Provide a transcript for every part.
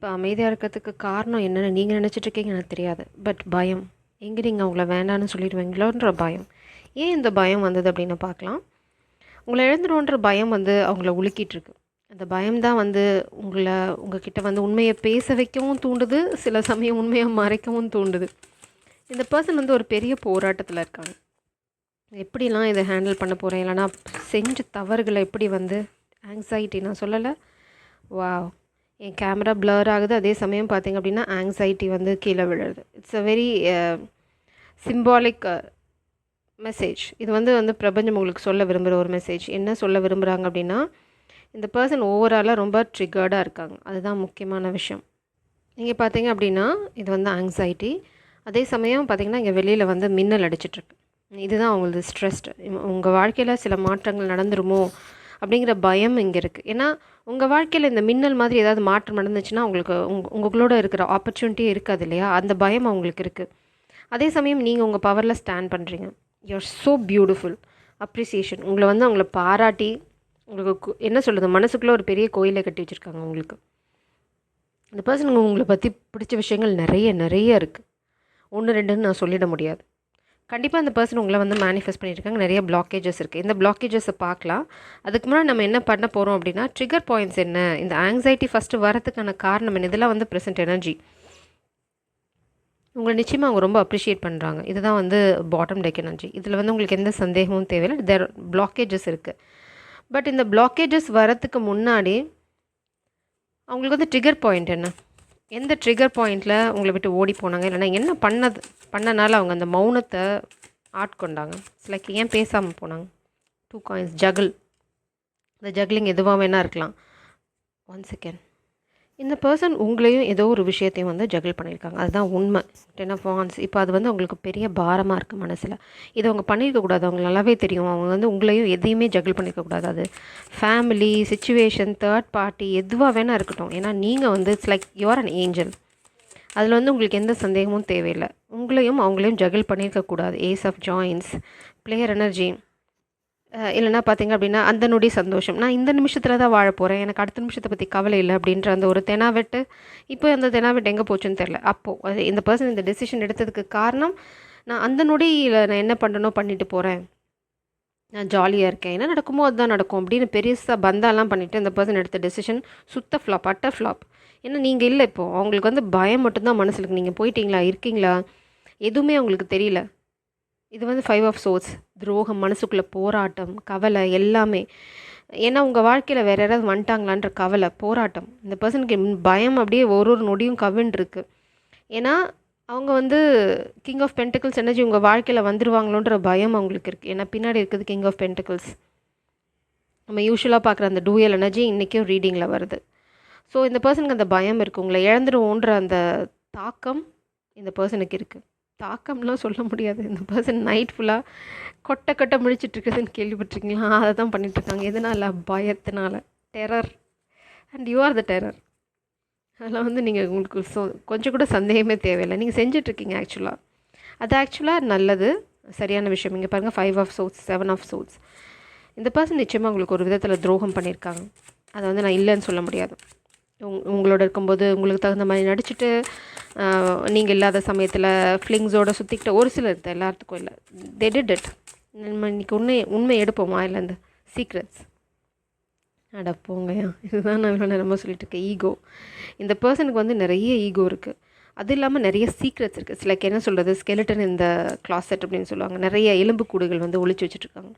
இப்போ அமைதியாக இருக்கிறதுக்கு காரணம் என்னென்னு நீங்கள் நினச்சிட்ருக்கீங்க எனக்கு தெரியாது. பட் பயம். எங்கே நீங்கள் அவங்கள வேண்டான்னு சொல்லிடுவீங்களோன்ற பயம். ஏன் இந்த பயம் வந்தது அப்படின்னு பார்க்கலாம். உங்களை இழந்துடுவோன்ற பயம் வந்து அவங்கள உலுக்கிட்டுருக்கு. அந்த பயம்தான் வந்து உங்ககிட்ட வந்து உண்மையை பேச வைக்கவும் தூண்டுது, சில சமயம் உண்மையை மறைக்கவும் தூண்டுது. இந்த பர்சன் வந்து ஒரு பெரிய போராட்டத்தில் இருக்காங்க. எப்படிலாம் இதை ஹேண்டில் பண்ண போகிறேன், இல்லைனா செஞ்ச தவறுகளை எப்படி வந்து ஆங்ஸைட்டி நான் சொல்லலை. வாவ், என் கேமரா பிளர் ஆகுது, அதே சமயம் பார்த்திங்க அப்படின்னா ஆங்ஸைட்டி வந்து கீழே விழுறது. It's a very symbolic message. இது வந்து பிரபஞ்சம் உங்களுக்கு சொல்ல விரும்புகிற ஒரு மெசேஜ். என்ன சொல்ல விரும்புகிறாங்க அப்படின்னா, இந்த பர்சன் ஓவராலாக ரொம்ப ட்ரிகர்டாக இருக்காங்க. அதுதான் முக்கியமான விஷயம். நீங்கள் பார்த்தீங்க அப்படின்னா இது வந்து ஆங்ஸைட்டி. அதே சமயம் பார்த்திங்கன்னா இங்கே வெளியில் வந்து மின்னல் அடிச்சிட்ருக்கு. இதுதான் அவங்களது ஸ்ட்ரெஸ்டு. உங்கள் வாழ்க்கையில் சில மாற்றங்கள் நடந்துருமோ அப்படிங்கிற பயம் இங்கே இருக்குது. ஏன்னா உங்கள் வாழ்க்கையில் இந்த மின்னல் மாதிரி ஏதாவது மாற்றம் நடந்துச்சுன்னா உங்களுக்கு உங்களோட இருக்கிற ஆப்பர்ச்சுனிட்டியே இருக்காது இல்லையா? அந்த பயம் அவங்களுக்கு இருக்குது. அதே சமயம் நீங்கள் உங்கள் பவரில் ஸ்டாண்ட் பண்ணுறீங்க. You're so beautiful. அப்ரிசியேஷன். உங்களை வந்து அவங்கள பாராட்டி உங்களுக்கு என்ன சொல்கிறது, மனசுக்குள்ளே ஒரு பெரிய கோயிலை கட்டி வச்சுருக்காங்க உங்களுக்கு. இந்த பர்சனுக்கு உங்களை பற்றி பிடிச்ச விஷயங்கள் நிறைய நிறைய இருக்குது. 1 2ன்னு நான் சொல்லிட முடியாது. கண்டிப்பாக அந்த பர்சன் உங்களை வந்து மேனிஃபெஸ்ட் பண்ணியிருக்காங்க. நிறைய பிளாக்கேஜஸ் இருக்குது. இந்த பிளாக்கேஜஸை பார்க்கலாம். அதுக்கு முன்னாடி நம்ம என்ன பண்ண போகிறோம் அப்படின்னா, ட்ரிகர் பாயிண்ட்ஸ் என்ன, இந்த ஆங்ஸைட்டி ஃபஸ்ட்டு வரதுக்கான காரணம் என்ன, இதெல்லாம் வந்து ப்ரெசென்ட் எனர்ஜி. உங்களை நிச்சயமாக அவங்க ரொம்ப அப்ரிஷியேட் பண்ணுறாங்க. இதுதான் வந்து பாட்டம் டெக் எனர்ஜி. இதில் வந்து உங்களுக்கு எந்த சந்தேகமும் தேவையில்லை. தேர் பிளாக்கேஜஸ் இருக்குது. பட் இந்த பிளாக்கேஜஸ் வரத்துக்கு முன்னாடி அவங்களுக்கு வந்து ட்ரிகர் பாயிண்ட் என்ன, எந்த ட்ரிகர் பாயிண்டில் உங்களை விட்டு ஓடி போனாங்க, இல்லைனா என்ன பண்ணனால அவங்க அந்த மௌனத்தை ஆட்கொண்டாங்க. லைக் ஏன் பேசாமல் போனாங்க. 2 காயின்ஸ் ஜகிள். இந்த ஜக்லிங் எதுவாக வேணால் இருக்கலாம். 1 செகண்ட். இந்த பர்சன் உங்களையும் ஏதோ ஒரு விஷயத்தையும் வந்து ஜகிள் பண்ணியிருக்காங்க. அதுதான் உண்மை. 10 ஆஃப் வாண்ட்ஸ். இப்போ அது வந்து அவங்களுக்கு பெரிய பாரமாக இருக்குது மனசில். இதை அவங்க பண்ணியிருக்கக்கூடாது. அவங்க நல்லாவே தெரியும். அவங்க வந்து உங்களையும் எதையுமே ஜகிள் பண்ணியிருக்கக்கூடாது. அது ஃபேமிலி, சிச்சுவேஷன், தேர்ட் பார்ட்டி எதுவாக வேணால் இருக்கட்டும். ஏன்னா நீங்கள் வந்து it's like you are an angel. அதில் வந்து உங்களுக்கு எந்த சந்தேகமும் தேவையில்லை. உங்களையும் அவங்களையும் ஜகிள் பண்ணியிருக்கக்கூடாது. Ace of coins, player energy. இல்லைனா பார்த்திங்க அப்படின்னா அந்த நொடி சந்தோஷம். நான் இந்த நிமிஷத்தில் தான் வாழ போகிறேன், எனக்கு அடுத்த நிமிஷத்தை பற்றி கவலை இல்லை அப்படின்ற அந்த ஒரு தெனாவெட்டு. இப்போ அந்த தெனாவெட்டு எங்கே போச்சுன்னு தெரில. அப்போது இந்த பர்சன் இந்த டெசிஷன் எடுத்ததுக்கு காரணம், நான் அந்த நொடியில் நான் என்ன பண்ணணும் பண்ணிட்டு போகிறேன், நான் ஜாலியாக இருக்கேன், என்ன நடக்குமோ அதுதான் நடக்கும் அப்படின்னு பெருசாக பந்தாலாம் பண்ணிவிட்டு இந்த பர்சன் எடுத்த டெசிஷன் சுத்த ஃப்ளாப், அட்டர் ஃப்ளாப். ஏன்னா நீங்கள் இல்லை. இப்போது அவங்களுக்கு வந்து பயம் மட்டும்தான் மனசில் இருக்குது. நீங்கள் போயிட்டீங்களா, இருக்கீங்களா, எதுவுமே அவங்களுக்கு தெரியல. இது வந்து 5 ஆஃப் சோர்ஸ். துரோகம், மனசுக்குள்ளே போராட்டம், கவலை எல்லாமே. ஏன்னா உங்கள் வாழ்க்கையில் வேறு யாராவது வந்துட்டாங்களான்ற கவலை, போராட்டம். இந்த பர்சனுக்கு பயம் அப்படியே ஒரு நொடியும் கவின்ருக்கு. ஏன்னா அவங்க வந்து கிங் ஆஃப் பென்டிகிள்ஸ் எனர்ஜி உங்கள் வாழ்க்கையில் வந்துடுவாங்களோன்ற பயம் அவங்களுக்கு இருக்குது. ஏன்னா பின்னாடி இருக்குது கிங் ஆஃப் பென்டிகிள்ஸ். நம்ம யூஸ்வலாக பார்க்குற அந்த டூயல் எனர்ஜி இன்றைக்கும் ரீடிங்கில் வருது. ஸோ இந்த பர்சனுக்கு அந்த பயம் இருக்குது. உங்களை இழந்துடுவோன்ற அந்த தாக்கம் இந்த பர்சனுக்கு இருக்குது. தாக்கம்லாம் சொல்ல முடியாது. இந்த பர்சன் நைட் ஃபுல்லாக கொட்டை முழிச்சிட்ருக்குதுன்னு கேள்விப்பட்டிருக்கீங்களா? அதை தான் பண்ணிகிட்ருக்காங்க. எதனால்? பயத்தினால. Terror. And you are the terror. அதெல்லாம் வந்து நீங்கள் உங்களுக்கு கொஞ்சம் கூட சந்தேகமே தேவையில்லை. நீங்கள் செஞ்சிட்ருக்கீங்க ஆக்சுவலாக. அது ஆக்சுவலாக நல்லது, சரியான விஷயம். இங்கே பாருங்கள் 5 ஆஃப் சோர்ஸ், 7 ஆஃப் சோர்ஸ். இந்த பர்சன் நிச்சயமாக உங்களுக்கு ஒரு விதத்தில் துரோகம் பண்ணியிருக்காங்க. அதை வந்து நான் இல்லைன்னு சொல்ல முடியாது. உங்களோட இருக்கும்போது உங்களுக்கு தகுந்த மாதிரி நடிச்சுட்டு, நீங்கள் இல்லாத சமயத்தில் ஃப்ளிங்ஸோடு சுற்றிக்கிட்ட ஒரு சிலர் இருக்குது, எல்லாத்துக்கும் இல்லை. They did it. நம்ம இன்றைக்கி உண்மை எடுப்போமா இல்லை இந்த சீக்ரெட்ஸ் அடப்போங்கயா. இதுதான் நான் இவ்வளோ நேரமாக சொல்லிட்டு இருக்கேன். ஈகோ. இந்த பர்சனுக்கு வந்து நிறைய ஈகோ இருக்குது. அது இல்லாமல் நிறைய சீக்ரெட்ஸ் இருக்குது. லைக் என்ன சொல்கிறது, ஸ்கெலிட்டன் இந்த கிளாசெட் அப்படின்னு சொல்லுவாங்க. நிறைய எலும்புக்கூடுகள் வந்து ஒழிச்சு வச்சுட்ருக்காங்க.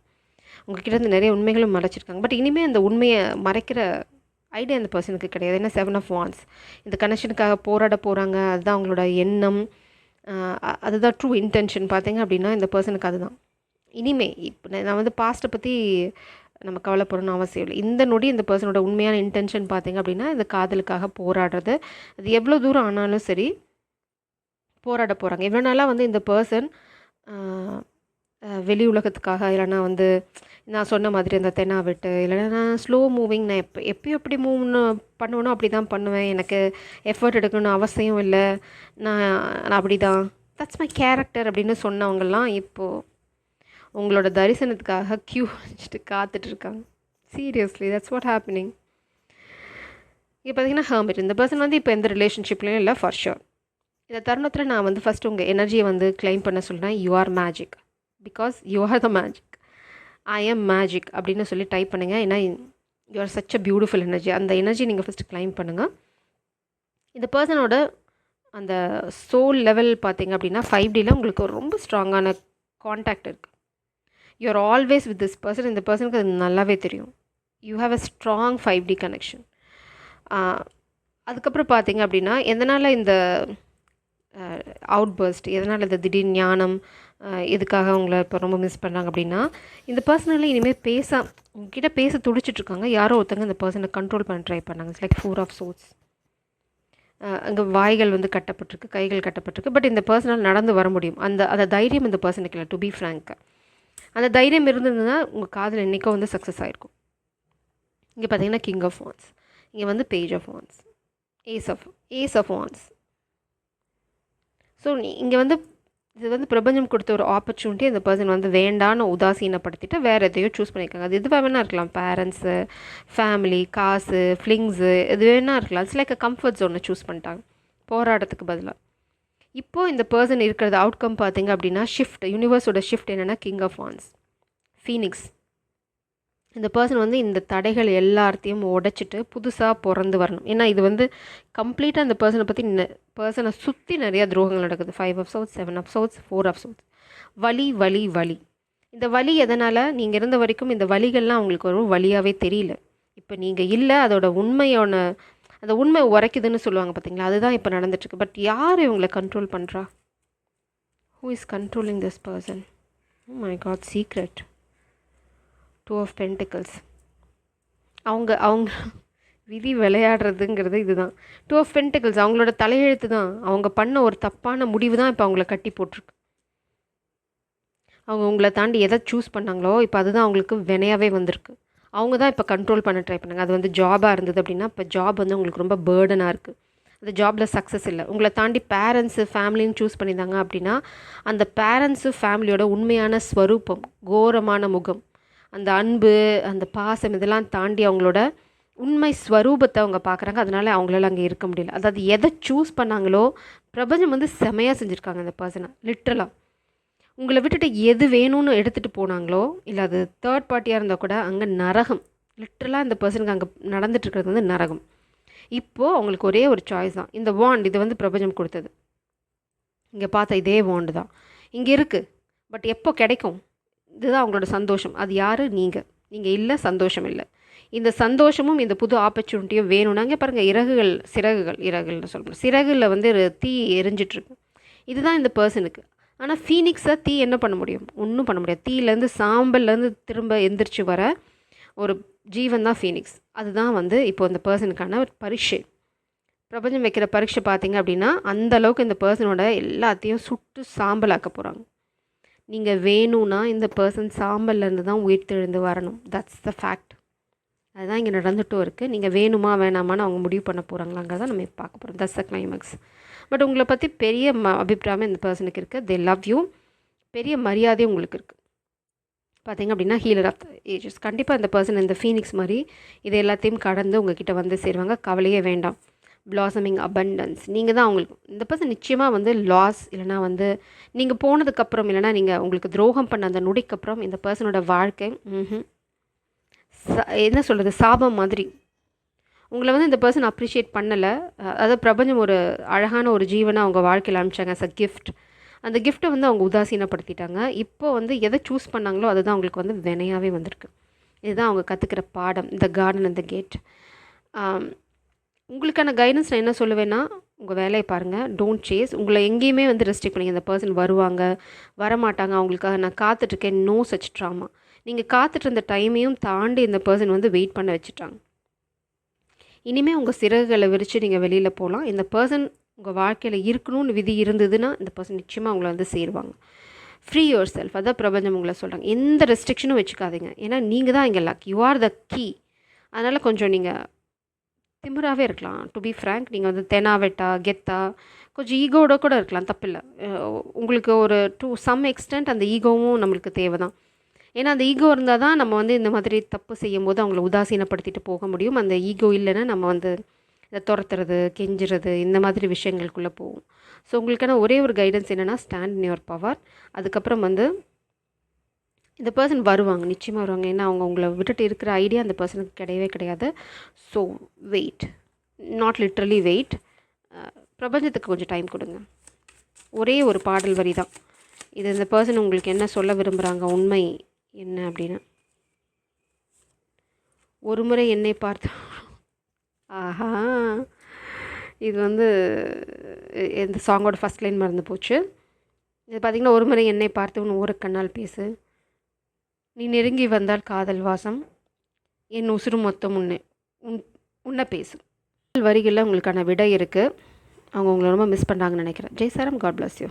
உங்கள்கிட்ட இருந்து நிறைய உண்மைகளும் மறைச்சிருக்காங்க. பட் இனிமேல் அந்த உண்மையை மறைக்கிற ஐடியா அந்த பர்சனுக்கு கிடையாது. ஏன்னா 7 ஆஃப் வாண்ட்ஸ். இந்த கனெக்ஷனுக்காக போராட போகிறாங்க. அதுதான் அவங்களோட எண்ணம். அதுதான் ட்ரூ இன்டென்ஷன். பார்த்தீங்க அப்படின்னா இந்த பர்சனுக்கு அதுதான். இனிமே இப்போ நான் வந்து பாஸ்ட்டை பற்றி நம்ம கவலைப்படணும்னு அவசியம் இல்லை. இந்த நொடி இந்த பர்சனோட உண்மையான இன்டென்ஷன் பார்த்தீங்க அப்படின்னா இந்த காதலுக்காக போராடுறது. அது எவ்வளோ தூரம் ஆனாலும் சரி போராட போகிறாங்க. எவ்வளோ நாளாக வந்து இந்த பர்சன் வெளி உலகத்துக்காக, இல்லைனா வந்து நான் சொன்ன மாதிரி அந்த தெனாவெட்டு, இல்லைனா நான் ஸ்லோ மூவிங், நான் எப்பயும் எப்படி பண்ணுவேனோ அப்படி தான் பண்ணுவேன், எனக்கு எஃபர்ட் எடுக்கணும்னு அவசியம் இல்லை, நான் அப்படி தான், தட்ஸ் மை கேரக்டர் அப்படின்னு சொன்னவங்கெல்லாம் இப்போது உங்களோட தரிசனத்துக்காக க்யூ வச்சுட்டு காத்துட்ருக்காங்க. Seriously that's what happening. இங்கே பார்த்தீங்கன்னா ஹெர்மிட். இந்த பர்சன் வந்து இப்போ எந்த ரிலேஷன்ஷிப்லையும் இல்லை ஃபார் ஷுர். இந்த தருணத்தில் நான் வந்து ஃபஸ்ட்டு உங்கள் எனர்ஜியை வந்து கிளைம் பண்ண சொல்கிறேன். You are magic, because you are the magic. I am magic அப்படின்னு சொல்லி டைப் பண்ணுங்கள். ஏன்னா you are such a beautiful energy. அந்த எனர்ஜி நீங்கள் ஃபஸ்ட்டு கிளைம் பண்ணுங்கள். இந்த பர்சனோட அந்த சோல் லெவல் பார்த்தீங்க அப்படின்னா 5Dயில் உங்களுக்கு ஒரு ரொம்ப ஸ்ட்ராங்கான கான்டாக்ட் இருக்குது. You are always with this person. இந்த பர்சனுக்கு அது நல்லாவே தெரியும். You have a strong 5D connection. அதுக்கப்புறம் பார்த்தீங்க அப்படின்னா எதனால் இந்த அவுட்பர்ஸ்ட், எதனால் இந்த திடீர் ஞானம், எதுக்காக உங்களை இப்போ ரொம்ப மிஸ் பண்ணுறாங்க அப்படின்னா, இந்த பர்சனெல்லாம் இனிமேல் உங்ககிட்ட பேச துடிச்சிட்ருக்காங்க. யாரோ ஒருத்தங்க இந்த பர்சனை கண்ட்ரோல் பண்ண ட்ரை பண்ணாங்க. It's like 4 of source. அங்கே வாய்கள் வந்து கட்டப்பட்டிருக்கு, கைகள் கட்டப்பட்டிருக்கு. பட் இந்த பர்சனால் நடந்து வர முடியும். அந்த தைரியம் இந்த பர்சனுக்கு இல்லை, டு பி ஃப்ராங்க். அந்த தைரியம் இருந்ததுன்னா உங்கள் காதில் என்றைக்கோ வந்து சக்ஸஸ் ஆகிருக்கும். இங்கே பார்த்தீங்கன்னா கிங் ஆஃப் வான்ஸ், இங்கே வந்து page of wands, ace of wands. So இங்கே வந்து இது வந்து பிரபஞ்சம் கொடுத்த ஒரு ஆப்பர்ச்சுனிட்டி. அந்த பர்சன் வந்து வேண்டான்னு உதாசீனப்படுத்திட்டு வேறு எதையோ சூஸ் பண்ணியிருக்காங்க. அது எதுவாக வேணா இருக்கலாம். பேரண்ட்ஸு, ஃபேமிலி, காசு, ஃப்ளிங்ஸு, எது வேணா இருக்கலாம். இட்ஸ் லைக் அ கம்ஃபர்ட் ஜோனை சூஸ் பண்ணிட்டாங்க போராட்டத்துக்கு பதிலாக. இப்போது இந்த பர்சன் இருக்கிறது அவுட்கம் பார்த்தீங்க அப்படின்னா ஷிஃப்ட், யூனிவர்ஸோட ஷிஃப்ட் என்னென்னா கிங் ஆஃப் வான்ஸ், ஃபீனிக்ஸ். இந்த பர்சன் வந்து இந்த தடைகள் எல்லாத்தையும் உடைச்சிட்டு புதுசாக பிறந்து வரணும். ஏன்னா இது வந்து கம்ப்ளீட்டாக அந்த பர்சனை பற்றி பர்சனை சுற்றி நிறையா துரோகங்கள் நடக்குது. 5 ஆஃப் சவுட்ஸ், 7 ஆஃப் சவுட்ஸ், 4 ஆஃப் சவுட்ஸ். வலி வலி வலி. இந்த வலி எதனால்? நீங்கள் இருந்த வரைக்கும் இந்த வலிகள்லாம் அவங்களுக்கு ஒரு வலியாகவே தெரியல. இப்போ நீங்கள் இல்லை, அதோட அந்த உண்மை உரைக்குதுன்னு சொல்லுவாங்க பார்த்தீங்களா, அதுதான் இப்போ நடந்துட்டுருக்கு. பட் யார் இவங்களை கண்ட்ரோல் பண்ணுறா? Who is controlling this person? Oh my god, secret. 2 of pentacles. அவங்க விதி விளையாடுறதுங்கிறது இதுதான். 2 ஆஃப் பென்டிகல்ஸ் அவங்களோட தலையெழுத்து தான். அவங்க பண்ண ஒரு தப்பான முடிவு தான் இப்போ அவங்கள கட்டி போட்டிருக்கு. அவங்க உங்களை தாண்டி எதை சூஸ் பண்ணாங்களோ இப்போ அதுதான் அவங்களுக்கு வினையாகவே வந்திருக்கு. அவங்க தான் இப்போ கண்ட்ரோல் பண்ண ட்ரை பண்ணாங்க. அது வந்து ஜாபாக இருந்தது அப்படின்னா இப்போ ஜாப் வந்து உங்களுக்கு ரொம்ப பேர்டனாக இருக்குது. அந்த ஜாபில் சக்ஸஸ் இல்லை. உங்களை தாண்டி பேரண்ட்ஸு, ஃபேமிலின்னு சூஸ் பண்ணியிருந்தாங்க அப்படின்னா அந்த பேரண்ட்ஸு, ஃபேமிலியோட உண்மையான ஸ்வரூபம், கோரமான முகம், அந்த அன்பு, அந்த பாசம், இதெல்லாம் தாண்டி அவங்களோட உண்மை ஸ்வரூபத்தை அவங்க பார்க்குறாங்க. அதனால் அவங்களால அங்கே இருக்க முடியல. அதாவது எதை சூஸ் பண்ணாங்களோ பிரபஞ்சம் வந்து செமையாக செஞ்சுருக்காங்க அந்த பர்சனை. லிட்ரலாக உங்களை விட்டுட்டு எது வேணும்னு எடுத்துகிட்டு போனாங்களோ, இல்லை அது தேர்ட் பார்ட்டியாக இருந்தால் கூட அங்கே நரகம். லிட்ரலாக இந்த பர்சனுக்கு அங்கே நடந்துட்டுருக்கிறது வந்து நரகம். இப்போது அவங்களுக்கு ஒரே ஒரு சாய்ஸ் தான். இந்த வாண்ட், இது வந்து பிரபஞ்சம் கொடுத்தது. இங்கே பார்த்தா இதே வாண்டு தான் இங்கே இருக்குது. பட் எப்போ கிடைக்கும்? இதுதான் அவங்களோட சந்தோஷம். அது யார்? நீங்கள் இல்லை, சந்தோஷம் இல்லை. இந்த சந்தோஷமும் இந்த புது ஆப்பர்ச்சுனிட்டியும் வேணும்னாங்க. பாருங்கள், இறகுகள்னு சொல்லணும். சிறகுல வந்து தீ எரிஞ்சிட்ருக்கு. இதுதான் இந்த பர்சனுக்கு. ஆனால் ஃபீனிக்ஸை தீ என்ன பண்ண முடியும்? ஒன்றும் பண்ண முடியாது. தீயிலேருந்து, சாம்பல்லேருந்து திரும்ப எந்திரிச்சு வர ஒரு ஜீவன் தான் ஃபீனிக்ஸ். அதுதான் வந்து இப்போ இந்த பர்சனுக்கான ஒரு பரீட்சை. பிரபஞ்சம் வைக்கிற பரீட்சை பார்த்தீங்க அப்படின்னா அந்தளவுக்கு இந்த பர்சனோட எல்லாத்தையும் சுட்டு சாம்பலாக்க போகிறாங்க. நீங்கள் வேணும்னா இந்த பர்சன் சாம்பல்லேருந்து தான் உயிர்த்தெழுந்து வரணும். That's the fact. அதுதான் இங்கே நடந்துட்டும் இருக்குது. நீங்கள் வேணுமா வேணாமான்னு அவங்க முடிவு பண்ண போகிறாங்களாங்கிறத நம்ம பார்க்க போகிறோம். That's the climax. பட் உங்களை பற்றி பெரிய அபிப்பிராயம் இந்த பர்சனுக்கு இருக்குது. They love you. பெரிய மரியாதையும் உங்களுக்கு இருக்குது. பார்த்திங்க அப்படின்னா ஹீலர் ஆஃப் த ஏஜஸ். கண்டிப்பாக இந்த பர்சன் இந்த ஃபீனிக்ஸ் மாதிரி இது எல்லாத்தையும் கடந்து உங்ககிட்ட வந்து சேருவாங்க. கவலையே வேண்டாம். Blossoming abundance. நீங்கள் தான் அவங்களுக்கு இந்த பர்சன் நிச்சயமாக வந்து லாஸ், இல்லைனா வந்து நீங்கள் போனதுக்கப்புறம், இல்லைனா நீங்கள் உங்களுக்கு துரோகம் பண்ண அந்த நொடிக்கப்புறம் இந்த பர்சனோட வாழ்க்கை என்ன சொல்கிறது, சாபம் மாதிரி. உங்களை வந்து இந்த பர்சன் அப்ரிஷியேட் பண்ணலை. அதாவது பிரபஞ்சம் ஒரு அழகான ஒரு ஜீவனை அவங்க வாழ்க்கையில் அனுப்பிச்சாங்க அஸ் அ கிஃப்ட். அந்த கிஃப்ட்டை வந்து அவங்க உதாசீனப்படுத்திட்டாங்க. இப்போ வந்து எதை சூஸ் பண்ணாங்களோ அதுதான் அவங்களுக்கு வந்து வினையாகவே வந்திருக்கு. இதுதான் அவங்க கற்றுக்கிற பாடம். இந்த கார்டன் அந்த கேட். உங்களுக்கான கைடன்ஸ் நான் என்ன சொல்லுவேன்னா, உங்கள் வேலையை பாருங்கள். Don't chase. உங்களை எங்கேயுமே வந்து ரெஸ்ட்ரிக்ட் பண்ணிங்க. இந்த பர்சன் வருவாங்க, வரமாட்டாங்க, அவங்களுக்காக நான் காத்துட்ருக்கேன். No such drama. நீங்கள் காத்துட்டு இருந்த டைமையும் தாண்டி இந்த பர்சன் வந்து வெயிட் பண்ண வச்சுட்டாங்க. இனிமேல் உங்கள் சிறகுகளை விரித்து நீங்கள் வெளியில் போகலாம். இந்த பர்சன் உங்கள் வாழ்க்கையில் இருக்கணும்னு விதி இருந்ததுன்னா இந்த பர்சன் நிச்சயமாக உங்களை வந்து சேருவாங்க. Free your self. அதான் பிரபஞ்சம் உங்களை சொல்கிறாங்க. எந்த ரெஸ்ட்ரிக்ஷனும் வச்சுக்காதீங்க. ஏன்னா நீங்கள் தான் இங்கே luck. You are the key. அதனால் கொஞ்சம் நீங்கள் திமிராகவே இருக்கலாம். டு பி ஃப்ரேங்க், நீங்கள் வந்து தெனாவெட்டா, கெத்தா, கொஞ்சம் ஈகோட கூட இருக்கலாம், தப்பில்லை. உங்களுக்கு ஒரு டு சம் எக்ஸ்டென்ட் அந்த ஈகோவும் நம்மளுக்கு தேவை தான். ஏன்னா அந்த ஈகோ இருந்தால் தான் நம்ம வந்து இந்த மாதிரி தப்பு செய்யும் போது அவங்கள உதாசீனப்படுத்திட்டு போக முடியும். அந்த ஈகோ இல்லைன்னா நம்ம வந்து இந்த துரத்துறது, கெஞ்சுறது இந்த மாதிரி விஷயங்களுக்குள்ளே போகும். ஸோ உங்களுக்கான ஒரே ஒரு கைடன்ஸ் என்னென்னா, ஸ்டாண்ட் இன் யுவர் பவர். அதுக்கப்புறம் வந்து இந்த பர்சன் வருவாங்க, நிச்சயமாக வருவாங்க. ஏன்னா அவங்க உங்களை விட்டுட்டு இருக்கிற ஐடியா அந்த பர்சனுக்கு கிடையவே கிடையாது. So wait, not literally wait. பிரபஞ்சத்துக்கு கொஞ்சம் டைம் கொடுங்க. ஒரே ஒரு பாடல் வரி தான் இது. இந்த பர்சன் உங்களுக்கு என்ன சொல்ல விரும்புகிறாங்க, உண்மை என்ன அப்படின்னு. ஒரு முறை என்னை பார்த்து, ஆஹா, இது வந்து இந்த சாங்கோட ஃபஸ்ட் லைன் மறந்து போச்சு. இது பார்த்திங்கன்னா, ஒரு முறை என்னை பார்த்து உன் ஊர கண்ணால் பேசு, நீ நெருங்கி வந்தால் காதல் வாசம், என் உசுறு மொத்தம் உன்னை பேசு. வரிகளில் உங்களுக்கான விடை இருக்குது. அவங்க உங்களை ரொம்ப மிஸ் பண்ணுறாங்கன்னு நினைக்கிறேன். ஜெய் சாரம், காட் பிளஸ் யூ.